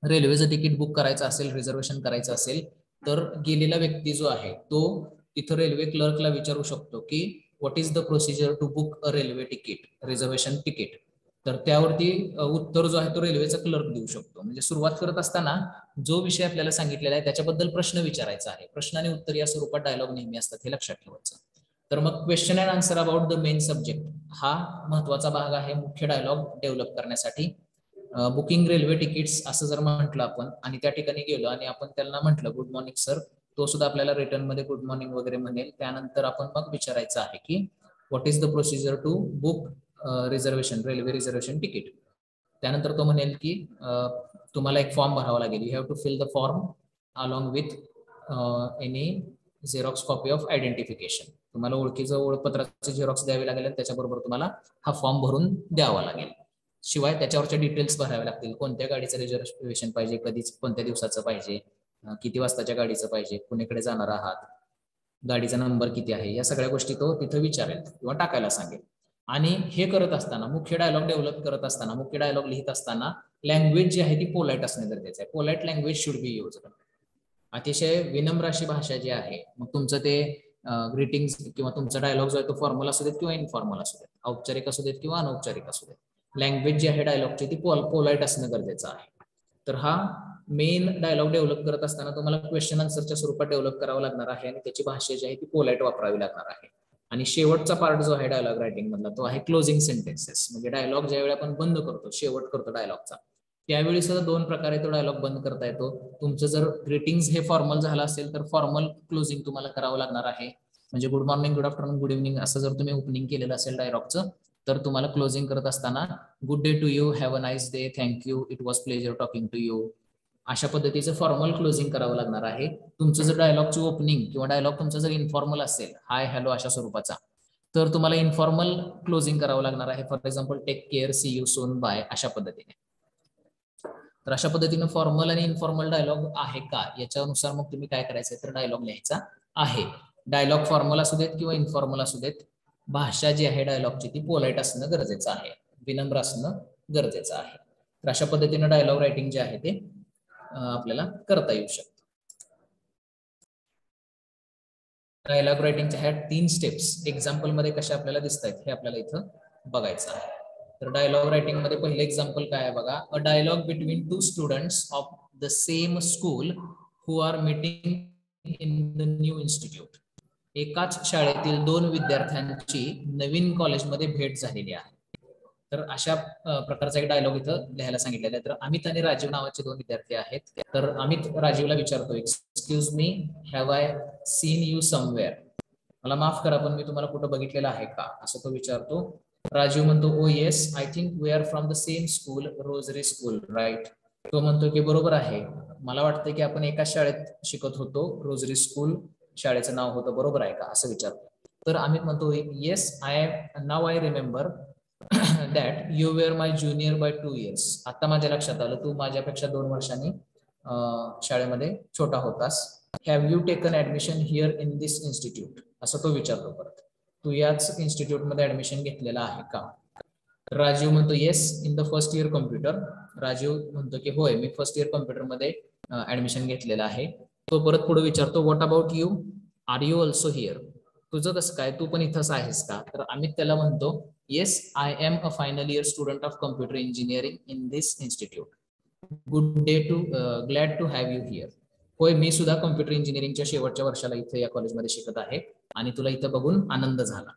रेल्वेचं तिकीट बुक करायचं असेल, रिझर्वेशन करायचं असेल, तर गेलेला व्यक्ती जो आहे तो तिथं रेल्वे क्लर्कला विचारू शकतो की what is the procedure to book a railway ticket, reservation ticket. तर त्यावरती उत्तर जो आहे तो रेल्वेचा क्लर्क देऊ शकतो. म्हणजे सुरुवात करत असताना जो विषय आपल्याला सांगितलेला आहे त्याच्याबद्दल प्रश्न विचारायचा आहे. प्रश्न आणि उत्तर या स्वरूपात डायलॉग नेहमी असतात, हे लक्षात ठेवायचं. तर मग question and answer about the main subject हा महत्वाचा भाग आहे मुख्य डायलॉग डेव्हलप करण्यासाठी. बुकिंग रेल्वे तिकीट्स असं जर म्हटलं आपण आणि त्या ठिकाणी गेलो आणि आपण त्यांना म्हटलं गुड मॉर्निंग सर, तो सुद्धा आपल्याला रिटर्न मध्ये गुड मॉर्निंग वगैरे म्हणेल. त्यानंतर आपण मग विचारायचं आहे की what is the procedure to book reservation, railway reservation ticket. त्यानंतर तो म्हणेल की तुम्हाला एक फॉर्म भरावा लागेल, you have to fill the form along with any xerox copy of identification. तुम्हाला ओळखीचं ओळखपत्राचे झेरॉक्स द्यावे लागेल, त्याच्याबरोबर तुम्हाला हा फॉर्म भरून द्यावा लागेल. शिवाय त्याच्यावरच्या डिटेल्स भरावे लागतील, कोणत्या गाडीचं रिझर्वेशन पाहिजे, कधीच कोणत्या दिवसाचं पाहिजे, किती वाजताच्या गाडीचं पाहिजे, कुणीकडे जाणार आहात, गाडीचा नंबर किती आहे, या सगळ्या गोष्टी तो तिथं विचारेल किंवा टाकायला सांगेल. आणि हे करत असताना, मुख्य डायलॉग डेव्हलप करत असताना, मुख्य डायलॉग लिहित असताना लँग्वेज जी आहे ती पोलाइट असणे गरजेचं आहे. Polite language should be use. अतिशय विनम्र अशी भाषा जी आहे, मग तुमचं ते ग्रीटिंग्स किंवा तुमचा डायलॉग जो आहे तो फॉर्मल असू देत किंवा इनफॉर्मल असू देत, औपचारिक असू देत किंवा अनौपचारिक असू देत, लँग्वेज जी आहे डायलॉगची ती पोलाइट असणं गरजेचं आहे. तर हा मेन डायलॉग डेव्हलप करत असताना तुम्हाला क्वेश्चन आन्सरच्या स्वरूपात डेव्हलप करावं लागणार आहे आणि त्याची भाषा जी आहे ती पोलाइट वापरावी लागणार आहे. आणि शेवटचा पार्ट जो आहे डायलॉग रायटिंग मधला तो आहे क्लोजिंग सेंटेन्सेस. म्हणजे डायलॉग ज्यावेळी आपण बंद करतो, शेवट करतो डायलॉगचा, त्यावेळी सुद्धा दोन प्रकारे तो डायलॉग बंद करता येतो. तुमचं जर ग्रीटिंग्स हे फॉर्मल झालं असेल तर फॉर्मल क्लोजिंग तुम्हाला करावं लागणार आहे. म्हणजे good morning, good afternoon, good evening असं जर तुम्ही ओपनिंग केलेलं असेल डायलॉगचं, तर तुम्हाला क्लोजिंग करत असताना good day to you, have a nice day, thank you, it was pleasure talking to you, अशा पद्धतीचं फॉर्मल क्लोजिंग करावं लागणार आहे. तुमचं जर डायलॉगचं ओपनिंग किंवा डायलॉग तुमचा जर इन्फॉर्मल असेल, हाय हॅलो अशा स्वरूपाचा, तर तुम्हाला इन्फॉर्मल क्लोजिंग करावं लागणार आहे. For example, take care, see you soon, bye, अशा पद्धतीने. तर अशा पद्धतीनं फॉर्मल आणि इन्फॉर्मल डायलॉग आहे का याच्यानुसार मग तुम्ही काय करायचंय तर डायलॉग लिहायचा आहे. डायलॉग फॉर्मल असू देत किंवा इन्फॉर्मल असू देत, भाषा जी आहे डायलॉगची ती पोलाइट असणं गरजेचं आहे, विनम्र असणं गरजेचं आहे. तर अशा पद्धतीनं डायलॉग रायटिंग जे आहे ते आपल्याला करता येऊ शकतं. डायलॉग रायटिंगच्या ह्या 3 स्टेप्स एक्झाम्पल मध्ये कशा आपल्याला दिसत आहेत हे आपल्याला इथं बघायचं आहे. तर डायलॉग रायटिंग मध्ये पहिलं एक्झाम्पल काय आहे बघा. A dialogue between 2 students of the same school who are meeting in the new institute. एकाच शाळेतील 2 विद्यार्थ्यांची नवीन कॉलेजमध्ये भेट झालेली आहे. तर अशा प्रकारचा एक डायलॉग इथं लिहायला सांगितलेला आहे. तर अमित आणि राजीव नावाचे 2 विद्यार्थी आहेत. तर अमित राजीवला विचारतो, excuse me, have I seen you somewhere. मला माफ करा पण मी तुम्हाला कुठं बघितलेलं आहे का, असं तो विचारतो. राजीव म्हणतो, oh yes, I think we are from the same school, Rosary school, right. तो म्हणतो की बरोबर आहे, मला वाटतं की आपण एकाच शाळेत शिकत होतो, रोजरी स्कूल शाळेचं नाव होतं, बरोबर आहे का, असं विचारतो. तर अमित म्हणतो, yes, now I remember that you were my junior by 2 years. आता माझ्या लक्षात आलं, तू माझ्यापेक्षा 2 वर्षांनी शाळेमध्ये छोटा होतास. Have you taken admission here in this institute, असं तो विचारतो परत. तू याच इन्स्टिट्यूट मध्ये ऍडमिशन घेतलेलं आहे का. राजीव म्हणतो, yes, in the first year computer. Rajeev म्हणतो की होय, मी फर्स्ट इयर कम्प्युटर मध्ये ऍडमिशन घेतलेलं आहे. तो परत पुढे विचारतो, what about you, are you also here. तुझं कसं काय, तू पण इथंच आहेस का. तर अमित त्याला म्हणतो, yes, I am a final year student of computer engineering in this institute. Good day to, glad to have you here. होय, मी सुद्धा कम्प्युटर इंजिनिअरिंगच्या शेवटच्या वर्षाला इथे या कॉलेजमध्ये शिकत आहे आणि तुला इथं बघून आनंद झाला.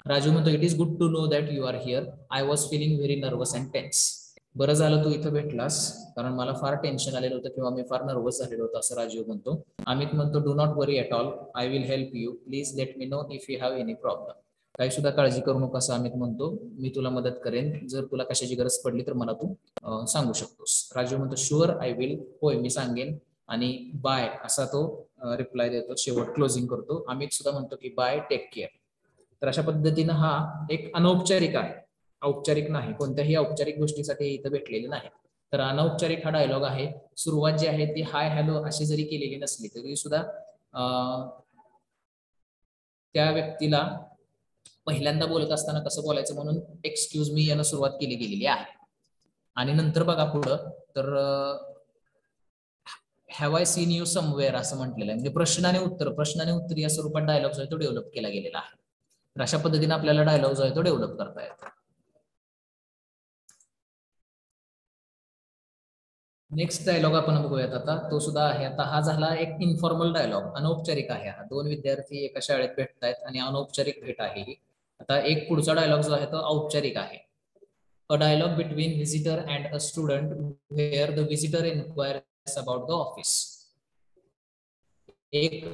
राजू म्हणतो, it is good to know that you are here, I was feeling very nervous and tense. बरं झालं तू इथं भेटलास, कारण मला फार टेन्शन आलेलं होतं किंवा मी फार नर्वस झालेलो होतो, असं राजीव म्हणतो. अमित म्हणतो, do not worry at all, I will help you, please let me know if you have any problem. काही सुद्धा काळजी करू नको, असं अमित म्हणतो, मी तुला मदत करेन, जर तुला कशाची गरज पडली तर मला तू सांगू शकतोस. राजीव म्हणतो, शुअर आय विल, होय मी सांगेन, आणि बाय असा तो रिप्लाय देतो, शेवट क्लोजिंग करतो. अमित सुद्धा म्हणतो की बाय, टेक केअर. तर अशा पद्धतीनं हा एक अनौपचारिक आहे, औपचारिक नाही, कोणत्याही औपचारिक गोष्टीसाठी इथं भेटलेले नाही. तर अनौपचारिक हा डायलॉग आहे. सुरुवात जी आहे ती हाय हॅलो अशी जरी केलेली नसली तरी सुद्धा त्या व्यक्तीला पहिल्यांदा बोलत असताना कसं बोलायचं म्हणून एक्सक्यूज मी यानं सुरुवात केली गेलेली आहे. आणि नंतर बघा पुढं, तर have I seen you somewhere असं म्हटलेलं आहे. म्हणजे प्रश्न आणि उत्तर या स्वरूपात डायलॉग जो आहे तो डेव्हलप केला गेलेला आहे. तर अशा पद्धतीने आपल्याला डायलॉग जो आहे तो डेव्हलप करता येतो. नेक्स्ट डायलॉग आपण बघूयात आता, तो सुद्धा आहे. आता हा झाला एक इन्फॉर्मल डायलॉग, अनौपचारिक आहे हा. 2 विद्यार्थी एका शाळेत भेटतायत आणि अनौपचारिक भेट आहे ही. आता एक पुढचा डायलॉग जो आहे तो औपचारिक आहे. A dialogue between visitor and a student where the visitor inquires about the office. एक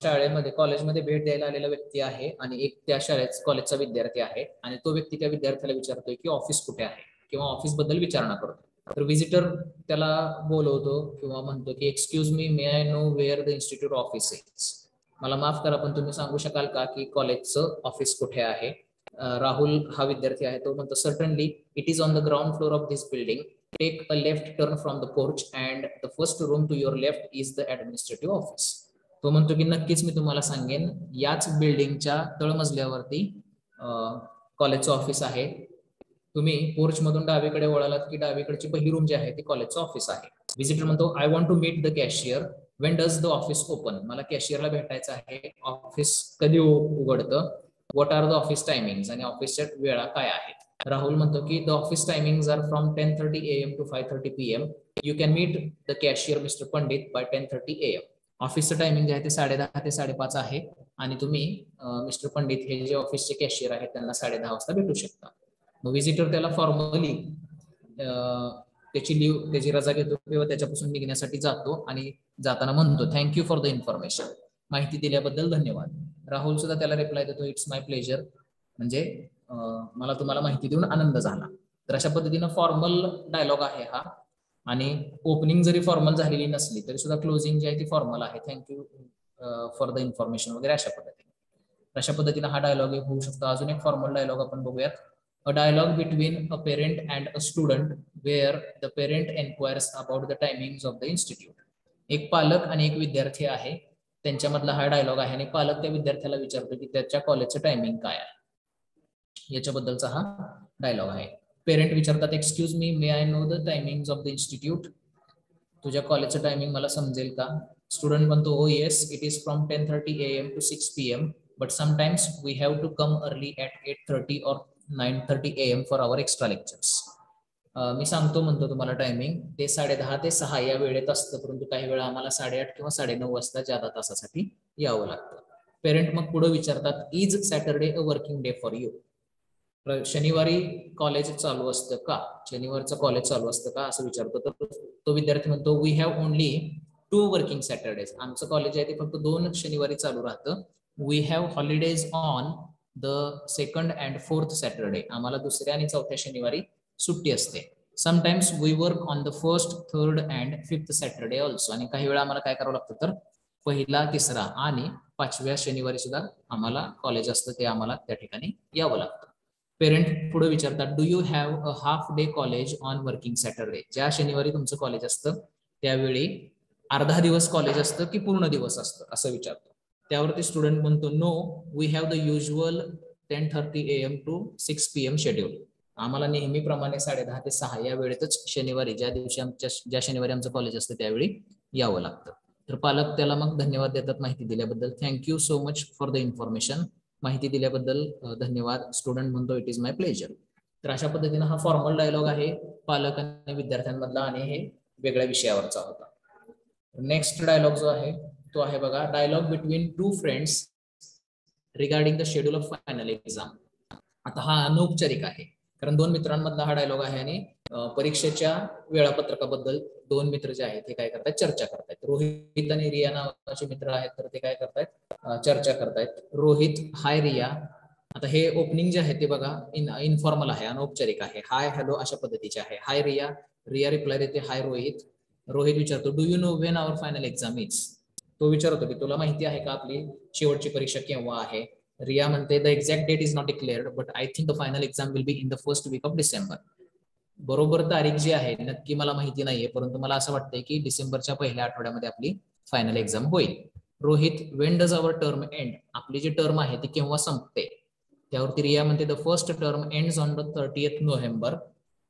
शाळेमध्ये, कॉलेजमध्ये भेट द्यायला आलेला व्यक्ती आहे आणि एक त्या शाळेत कॉलेजचा विद्यार्थी आहे आणि तो व्यक्ती त्या विद्यार्थ्याला विचारतोय की ऑफिस कुठे आहे किंवा ऑफिस बद्दल विचारणा करतो. तर व्हिजिटर त्याला बोलवतो किंवा म्हणतो की excuse me, may I know where the institute office is. मला माफ करा पण तुम्ही सांगू शकाल का की कॉलेजचं ऑफिस कुठे आहे. राहुल हा विद्यार्थी आहे, तो म्हणतो, certainly, it is on the ground floor of this building, take a left turn from the porch and the first room to your left is the administrative office. तो म्हणतो की नक्कीच मी तुम्हाला सांगेन, याच बिल्डिंगच्या तळमजल्यावरती कॉलेजचं ऑफिस आहे. तुम्ही पोर्च मधून डावीकडे वळालात की डावीकडची पहिली रूम जी आहे ती कॉलेजचं ऑफिस आहे. व्हिजिटर म्हणतो I want to meet the cashier, when does the office open, मला कॅशियरला भेटायचं आहे, ऑफिस कधी उघडतं, what are the office timing, आणि ऑफिसच्या वेळा काय आहेत. राहुल म्हणतो की the office timing are from 10:30 AM to 5:30 PM, you can meet the cashier mister Pandit by 10:30 AM. ऑफिसचं टायमिंग जे आहे ते 10:30 ते 5:30 आहे आणि तुम्ही मिस्टर पंडित हे जे ऑफिसचे कॅशियर आहेत त्यांना 10:30 वाजता भेटू शकता. मग व्हिजिटर त्याला फॉर्मली त्याची रजा घेतो किंवा त्याच्यापासून निघण्यासाठी जातो आणि जाताना म्हणतो थँक्यू फॉर द इन्फॉर्मेशन, माहिती दिल्याबद्दल धन्यवाद. राहुल सुद्धा त्याला रिप्लाय देतो इट्स माय प्लेजर, म्हणजे मला तुम्हाला माहिती देऊन आनंद झाला. तर अशा पद्धतीनं फॉर्मल डायलॉग आहे हा. आणि ओपनिंग जरी फॉर्मल झालेली नसली तरी सुद्धा क्लोजिंग जी आहे ती फॉर्मल आहे, थँक्यू फॉर द इन्फॉर्मेशन वगैरे अशा पद्धतीने. अशा पद्धतीने हा डायलॉग होऊ शकतो. अजून एक फॉर्मल डायलॉग आपण बघूयात. A dialogue between a parent and a student where the parent inquires about the timings of the institute. एक पालक आणि एक विद्यार्थी आहे, त्यांच्यामधला हा डायलॉग आहे आणि पालक त्या विद्यार्थ्याला विचारतो की त्याच्या कॉलेजचं टायमिंग काय आहे, याच्याबद्दलचा हा डायलॉग आहे. पेरेंट विचारतात excuse me, may I know the timing of the institute, तुझ्या कॉलेजचं टायमिंग मला समजेल का. स्टुडंट म्हणतो oh yes, it is from 10:30 AM to 6 PM, but sometimes we have to come early at 8:30 or 9:30 AM for our extra lectures. मी सांगतो म्हणतो तुम्हाला timing, ते 10:30 ते 6 या वेळेत असतं, परंतु काही वेळा आम्हाला 8:30 किंवा 9:30 वाजता ज्यादा तासासाठी यावं लागतं. पेरेंट मग पुढे विचारतात is Saturday a working day for you, शनिवारी कॉलेज चालू असतं का, शनिवारचं कॉलेज चालू असतं का असं विचारतो. तर तो विद्यार्थी म्हणतो we have only 2 working Saturdays, आमचं कॉलेज आहे ते फक्त 2 शनिवारी चालू राहतं. We have holidays on the 2nd and 4th Saturday, आम्हाला 2ऱ्या आणि 4थ्या शनिवारी सुट्टी असते. Sometimes we work on the 1st, 3rd and 5th Saturday also, आणि काही वेळा आम्हाला काय करावं लागतं तर 1ला, 3रा आणि 5व्या शनिवारी सुद्धा आम्हाला कॉलेज असतं, ते आम्हाला त्या ठिकाणी यावं लागतं. पेरेंट पुढे विचारतात do you have a half day college on working Saturday, ज्या शनिवारी तुमचं कॉलेज असतं त्यावेळी अर्धा दिवस कॉलेज असतं की पूर्ण दिवस असतं असं विचारतो. त्यावरती स्टुडंट म्हणतो no, we have the usual 10:30 AM to 6 PM schedule, आम्हाला नेहमीप्रमाणे 10:30 ते 6 या वेळेतच शनिवारी, ज्या शनिवारी आमचं कॉलेज असतं त्यावेळी यावं लागतं. तर पालक त्याला मग धन्यवाद देतात माहिती दिल्याबद्दल, thank you so much for the information, माहिती दिल्याबद्दल धन्यवाद. स्टुडंट म्हणतो इट इज माय प्लेजर. तर अशा पद्धतीने हा फॉर्मल डायलॉग आहे पालक आणि विद्यार्थ्यांमधला, आणि हे वेगळ्या विषयावरचा होता. नेक्स्ट डायलॉग जो आहे तो आहे बघा, dialogue between 2 friends regarding the schedule of final exam. आता हा अनौपचारिक आहे कारण 2 मित्रांमधला हा डायलॉग आहे आणि परीक्षेच्या वेळापत्रकाबद्दल 2 मित्र जे आहेत ते काय करतात, चर्चा करतायत. रोहित आणि रिया नावाचे मित्र आहेत, तर ते काय करतायत, चर्चा करतायत. रोहित हाय रिया, आता हे ओपनिंग जे आहे ते बघा इनफॉर्मल आहे, अनौपचारिक आहे, हाय हॅलो अशा पद्धतीचे आहे. हाय रिया, रिया रिप्लाय देते हाय रोहित. रोहित विचारतो do you know when our final exam is, तो विचारतो की तुला माहिती आहे का आपली शेवटची परीक्षा केव्हा आहे. रिया म्हणते the exact date is not declared but I think the final exam will be in the first week of December. बरोबर तारीख जी आहे नक्की मला माहिती नाहीये, परंतु मला असं वाटतंय की डिसेंबरच्या पहिल्या आठवड्यामध्ये आपली फायनल एक्झाम होईल. Rohit Wien does our term end, आपली जी टर्म आहे ती केव्हा संपते. त्यावरती रिया म्हणते the first term ends on the 30th November,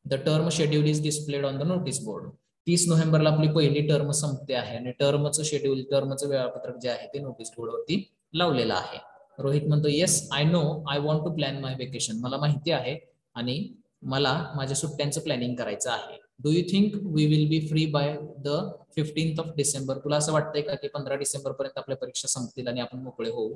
the term schedule is displayed on the notice board. 30 नोव्हेंबरला आपली पहिली टर्म संपते आहे आणि टर्मचं शेड्यूल, टर्मचं वेळापत्रक जे आहे ते नोटीस बोर्डवरती लावलेलं आहे. रोहित म्हणतो yes I know, I want to plan my vacation, मला माहिती आहे आणि मला माझ्या सुट्ट्यांचं प्लॅनिंग करायचं आहे. Do you think we will be free by the 15th of December, तुला असं वाटतंय का की 15 डिसेंबर पर्यंत आपल्या परीक्षा संपतील आणि आपण मोकळे होऊ.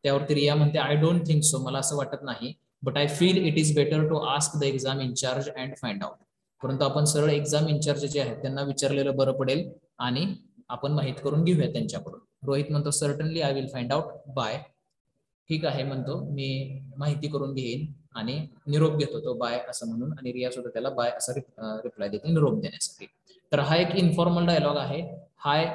त्यावरती रिया म्हणते आय डोंट थिंक सो, मला असं वाटत नाही, but I feel it is better to ask the exam incharge and find out, परंतु आपण सरळ एक्झाम इन्चार्ज जे आहेत त्यांना विचारलेलं बरं पडेल आणि आपण माहित करून घेऊया त्यांच्याकडून. रोहित म्हणतो certainly I will find out by, ठीक आहे म्हणतो मी माहिती करून घेईन आणि निरोप घेतो तो बाय असं म्हणून, आणि रिया सुद्धा त्याला बाय असा रिप्लाय देते निरोप देण्यासाठी. तर हा एक इन्फॉर्मल डायलॉग आहे. हाय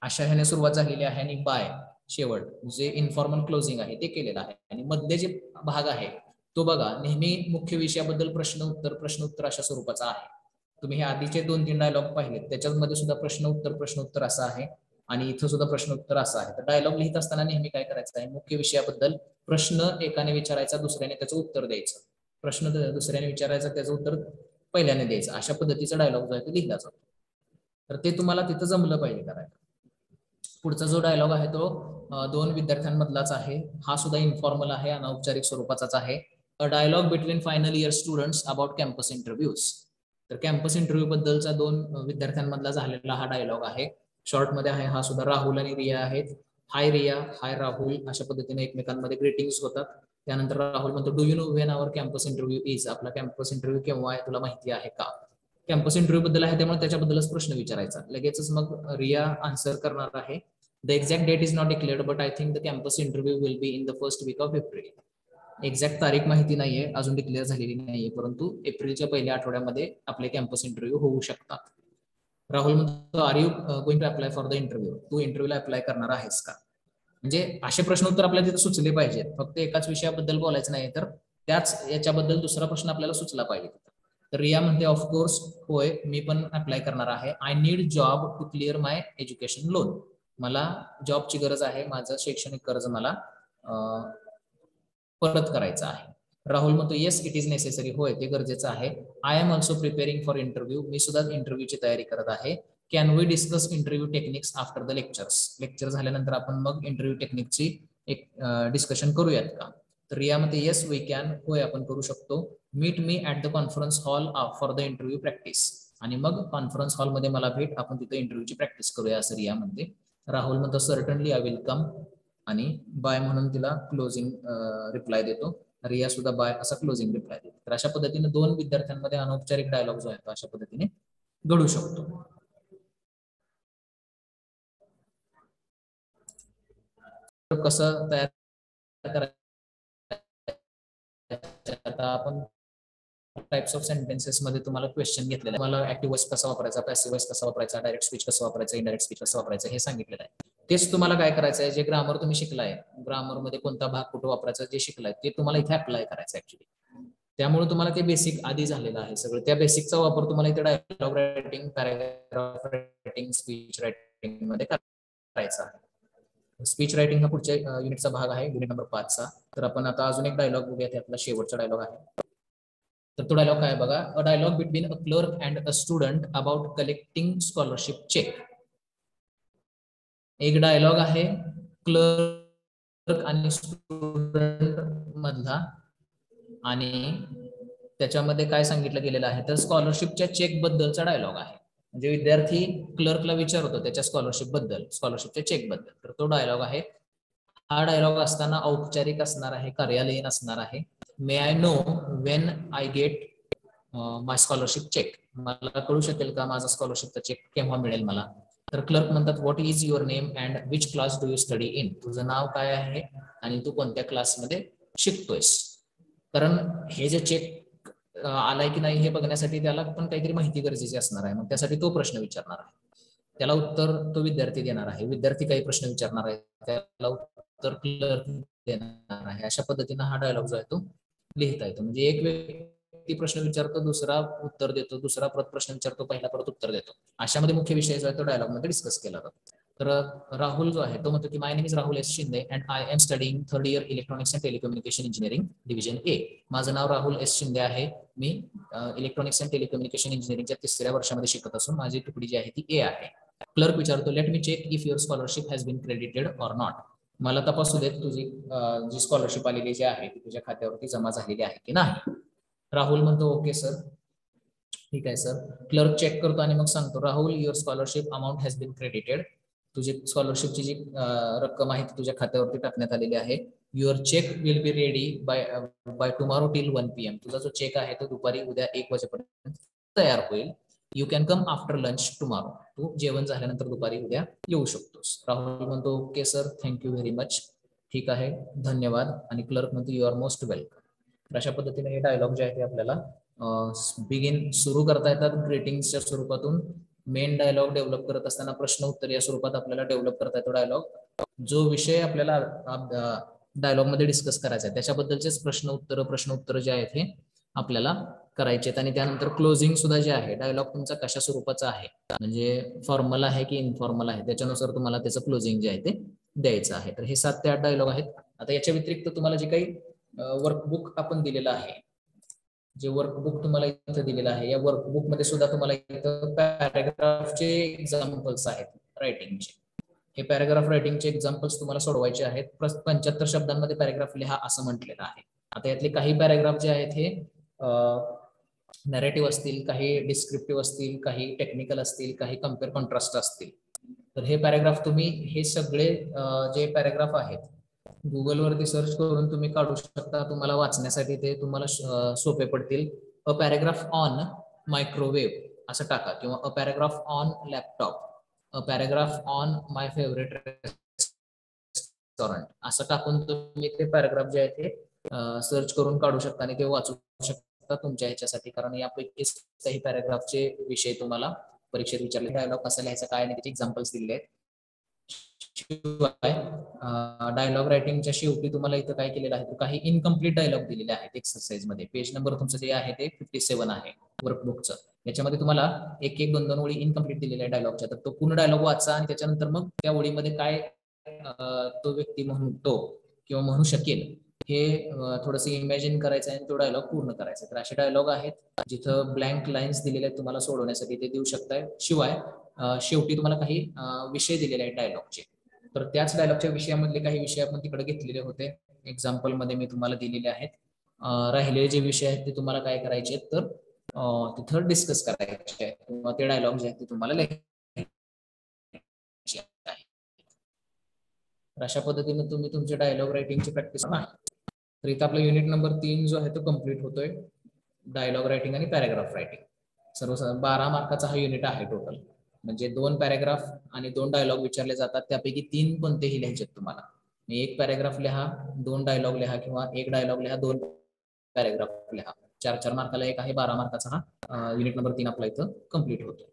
अशा ह्याने सुरुवात झालेली आहे आणि बाय शेवट जे इन्फॉर्मल क्लोजिंग आहे ते केलेलं आहे. आणि मधले जे भाग आहे तो बघा नेहमी मुख्य विषयाबद्दल प्रश्न उत्तर अशा स्वरूपाचा आहे. तुम्ही हे आधीचे 2-3 डायलॉग पाहिलेत त्याच्यामध्ये सुद्धा प्रश्न उत्तर असं आहे. आणि इथं सुद्धा प्रश्न उत्तर असं आहे. तर डायलॉग लिहित असताना नेहमी काय करायचं आहे, मुख्य विषयाबद्दल प्रश्न एकाने विचारायचा, दुसऱ्याने त्याचं उत्तर द्यायचं. प्रश्न दुसऱ्याने विचारायचा, त्याचं उत्तर पहिल्याने द्यायचं. अशा पद्धतीचा डायलॉग जो आहे तो लिहिला जातो. तर ते तुम्हाला तिथं जमलं पाहिजे करायला. पुढचा जो डायलॉग आहे तो 2 विद्यार्थ्यांमधलाच आहे. हा सुद्धा इन्फॉर्मल आहे, अनौपचारिक स्वरूपाचाच आहे. A dialogue between final year students about campus interviews. तर कॅम्पस इंटरव्ह्यू बद्दलचा 2 विद्यार्थ्यांमधला झालेला हा डायलॉग आहे. शॉर्ट मध्ये आहे हा सुद्धा. राहुल आणि रिया आहेत. हाय रिया, हाय राहुल, अशा पद्धतीने एकमेकांमध्ये ग्रीटिंग्स होतात. त्यानंतर राहुल म्हणतो, do you know when our campus interview is. आपला कॅम्पस इंटरव्ह्यू केव्हा आहे तुला माहिती आहे का. कॅम्पस इंटरव्ह्यू बद्दल आहे त्यामुळे त्याच्याबद्दलच प्रश्न विचारायचा. लगेचच मग रिया आन्सर करणार आहे, the exact date is not declared but I think the campus interview will be in the first week of April. एक्झॅक्ट तारीख माहिती नाहीये, अजून डिक्लेअर झालेली नाहीये, परंतु एप्रिलच्या पहिल्या आठवड्यामध्ये आपले कॅम्पस इंटरव्ह्यू होऊ शकतात. राहुल म्हणतो, are you going to apply for the interview. तू इंटरव्ह्यूला अप्लाय करणार आहेस का. म्हणजे असे प्रश्न उत्तर आपल्याला तिथे सुचले पाहिजेत. फक्त एकाच विषयाबद्दल बोलायचं नाही, तर त्याच याच्याबद्दल दुसरा प्रश्न आपल्याला सुचला पाहिजे. तर रिया म्हणते, ऑफकोर्स होय, मी पण अप्लाय करणार आहे. I need job to clear my education loan. मला जॉबची गरज आहे, माझं शैक्षणिक कर्ज मला परत करायचं आहे. राहुल म्हणतो, येस इट इज नेसेसरी. होय, ते गरजेचं आहे. I am also preparing for interview. मी सुद्धा इंटरव्ह्यूची तयारी करत आहे. Can we discuss interview techniques after the lectures. Lecture झाल्यानंतर आपण मग इंटरव्ह्यू टेक्निकची एक डिस्कशन करूयात का. तर रिया म्हणते, येस वी कॅन. होय, आपण करू शकतो. Meet me at the conference hall for the interview practice. आणि मग कॉन्फरन्स हॉलमध्ये मला भेट, आपण तिथे इंटरव्ह्यूची प्रॅक्टिस करूया, असं रिया म्हणते. राहुल म्हणतो, सर्टनली आय विल कम. आणि बाय म्हणून तिला क्लोजिंग रिप्लाय देतो. रिया सुद्धा बाय असा क्लोजिंग रिप्लाय देतो. तर अशा पद्धतीने 2 विद्यार्थ्यांमध्ये अनौपचारिक डायलॉग जो आहे तो अशा पद्धतीने घडू शकतो. कसं तयार करायचं आपण टाइप्स ऑफ सेंटेन्सेस मध्ये तुम्हाला क्वेश्चन घेतलेला आहे. तुम्हाला ऍक्टिव्ह वॉइस कसा वापरायचा, पॅसिव्ह वॉइस कसा वापरायचा, डायरेक्ट स्पीच कसं वापरायचं, इनडायरेक्ट स्पीच कसं वापरायचं हे सांगितलेलं आहे. तेच तुम्हाला काय करायचं आहे, जे ग्रामर तुम्ही शिकलाय, ग्रामर मध्ये कोणता भाग कुठं वापरायचा जे शिकलाय ते तुम्हाला इथे अप्लाय करायचं ऍक्च्युली. त्यामुळे तुम्हाला ते बेसिक आधी झालेलं आहे सगळं. त्या बेसिकचा वापर तुम्हाला इथे dialogue writing, paragraph writing, speech writing मध्ये करायचा आहे. स्पीच रायटिंग हा पुढच्या युनिटचा भाग आहे, युनिट नंबर 5 चा. तर आपण आता अजून एक डायलॉग बघूया, त्यातला शेवटचा डायलॉग आहे. तर तो डायलॉग काय बघा, a dialogue between a clerk and a student about collecting scholarship cheque. एक डायलॉग आहे क्लर्क आणि स्टुडंट मधला, आणि त्याच्यामध्ये काय सांगितलं गेलेलं आहे, तर स्कॉलरशिपच्या चेक बद्दलचा डायलॉग आहे. म्हणजे विद्यार्थी क्लर्कला विचारतो त्याच्या स्कॉलरशिप बद्दल, स्कॉलरशिपच्या चेक बद्दल. तर तो डायलॉग आहे. हा डायलॉग असताना औपचारिक असणार आहे, कार्यालयीन असणार आहे. May I know when I get my scholarship cheque. मला कळू शकेल का माझा स्कॉलरशिपचा चेक केव्हा मिळेल मला. तर क्लर्क म्हणतात, what is your name and which class do you study in. तुझं नाव काय आहे आणि तू कोणत्या क्लासमध्ये शिकतोयस. कारण हे जे चेक आलाय की नाही हे बघण्यासाठी त्याला पण काहीतरी माहिती गरजेची असणार आहे. मग त्यासाठी तो प्रश्न विचारणार आहे, त्याला उत्तर तो विद्यार्थी देणार आहे. विद्यार्थी काही प्रश्न विचारणार आहे, त्याला उत्तर क्लर्क देणार आहे. अशा पद्धतीने हा डायलॉग जो आहे तो लिहिता येतो. म्हणजे एक व्यक्ती प्रश्न विचारतो, दुसरा उत्तर देतो, दुसरा परत प्रश्न विचारतो, पहिला परत उत्तर देतो. अशामध्ये मुख्य विषय जो आहे तो डायलॉग मध्ये डिस्कस केला जातो. तर राहुल जो आहे तो म्हणतो की my name is Rahul S Shinde and I am studying 3rd year electronics and telecommunication engineering division A. माझं नाव राहुल एस शिंदे आहे. मी इलेक्ट्रॉनिक्स अँड टेलिकम्युनिकेशन इंजिनिअरिंगच्या 3ऱ्या वर्षामध्ये शिकत असून माझी तुकडी जी आहे ती ए आहे. क्लर्क विचारतो, let me check if your scholarship has been credited or not. मला तपासू देत तुझी जी स्कॉलरशिप आलेली जी आहे ती तुझ्या खात्यावरती जमा झालेली आहे की नाही. राहुल म्हणतो, ओके सर, ठीक आहे सर. क्लर्क चेक करतो आणि मग सांगतो, Rahul your scholarship amount has been credited. तुझी स्कॉलरशिपची जी रक्कम आहे ती तुझ्या खात्यावरती टाकण्यात आलेली आहे. Your cheque will be ready by tomorrow till 1 PM. तुझा जो चेक आहे तो दुपारी उद्या 1 वाजेपर्यंत तयार होईल. You can come after lunch tomorrow. तू जेवण झाल्यानंतर दुपारी उद्या येऊ शकतोस. राहुल म्हणतो, okay sir, thank you very much. ठीक आहे, धन्यवाद. आणि क्लर्क म्हणतो, यू आर मोस्ट वेलकम. अशा पद्धतीने हे डायलॉग जे आहे ते आपल्याला बिगिन सुरू करता येतात ग्रीटिंग्सच्या स्वरूपातून. मेन डायलॉग डेव्हलप करत असताना प्रश्न उत्तर या स्वरूपात आपल्याला डेव्हलप करता येतो डायलॉग. जो विषय आपल्याला डायलॉग मध्ये डिस्कस करायचा आहे त्याच्याबद्दलचेच प्रश्न उत्तर जे आहेत हे आपल्याला करायचे आहेत आणि त्यानंतर क्लोजिंग सुद्धा जे आहे डायलॉग तुमचा कशा स्वरूपाचा आहे, म्हणजे फॉर्मल आहे की इनफॉर्मल आहे, त्याच्यानुसार तुम्हाला त्याचं क्लोजिंग जे आहे ते द्यायचं आहे. तर हे 7 ते 8 डायलॉग आहेत. आता याच्या व्यतिरिक्त तुम्हाला जे काही वर्कबुक आपण दिलेलं आहे, जे वर्कबुक तुम्हाला इथं दिलेलं आहे, या वर्कबुक मध्ये सुद्धा तुम्हाला इथं पॅराग्राफचे एक्झाम्पल्स आहेत रायटिंगचे. हे पॅराग्राफ रायटिंगचे एक्झाम्पल्स तुम्हाला सोडवायचे आहेत. 75 शब्दांमध्ये पॅराग्राफ लिहा असं म्हटलेलं आहे. आता यातले काही पॅराग्राफ जे आहेत हे नॅरेटिव्ह असतील, काही डिस्क्रिप्टिव्ह असतील, काही टेक्निकल असतील, काही कम्पेअर कॉन्ट्रास्ट असतील. तर हे पॅराग्राफ तुम्ही हे सगळे जे पॅराग्राफ आहेत गुगलवरती सर्च करून तुम्ही काढू शकता. तुम्हाला वाचण्यासाठी ते तुम्हाला सोपे पडतील. अ पॅराग्राफ ऑन मायक्रोवेव्ह असं टाका किंवा a paragraph on laptop, a paragraph on my favourite restaurant असं टाकून तुम्ही ते पॅराग्राफ जे आहे ते सर्च करून काढू शकता आणि ते वाचू शकता तुमच्या ह्याच्यासाठी. कारण यापैकी काही पॅराग्राफचे विषय तुम्हाला परीक्षेत विचारले. डायलॉग कसा लिहायचा काय आणि त्याचे एक्झाम्पल्स दिलेले आहेत. शिवाय डायलॉग रायटिंगच्या शेवटी तुम्हाला इथं काय केलेलं आहे, काही इनकम्प्लीट डायलॉग दिलेले आहेत एक्सरसाइज मध्ये. पेज नंबर तुमचं जे आहे ते 57 आहे वर्कबुकचं. याच्यामध्ये तुम्हाला एक एक 2 2 ओळी इनकम्प्लीट दिलेल्या आहे डायलॉगच्या. तर तो पूर्ण डायलॉग वाचा आणि त्याच्यानंतर मग त्या ओळीमध्ये काय तो व्यक्ती म्हणतो किंवा म्हणू शकेल हे थोडंसं इमॅजिन करायचं आणि तो डायलॉग पूर्ण करायचा. तर असे डायलॉग आहेत जिथं ब्लँक लाईन्स दिलेले आहेत तुम्हाला सोडवण्यासाठी, ते देऊ शकताय. शिवाय शेवटी तुम्हाला काही विषय दिलेले आहेत डायलॉगचे. तर त्याच डायलॉगच्या विषयामधले काही विषय आपण तिकडे घेतलेले होते, एक्झाम्पल मध्ये मी तुम्हाला दिलेले आहेत. राहिलेले जे विषय आहेत ते तुम्हाला काय करायचे आहेत, तर तिथं डिस्कस करायचे आहेत किंवा ते डायलॉग जे आहेत ते तुम्हाला लिहायचे आहेत. तर अशा पद्धतीने तुम्ही तुमचे डायलॉग रायटिंगची प्रॅक्टिस नाही. तर इथं आपला युनिट नंबर 3 जो आहे तो कम्प्लीट होतोय. डायलॉग रायटिंग आणि पॅराग्राफ रायटिंग सर्व 12 मार्काचा हा युनिट आहे टोटल. म्हणजे 2 पॅराग्राफ आणि 2 डायलॉग विचारले जातात, त्यापैकी 3 कोणतेही लिहायचे तुम्हाला. एक पॅराग्राफ लिहा, 2 डायलॉग लिहा किंवा एक डायलॉग लिहा, 2 पॅराग्राफ लिहा. 4 4 मार्काला एक आहे. 12 मार्काचा हा युनिट नंबर 3 आपला इथं कम्प्लीट होतो.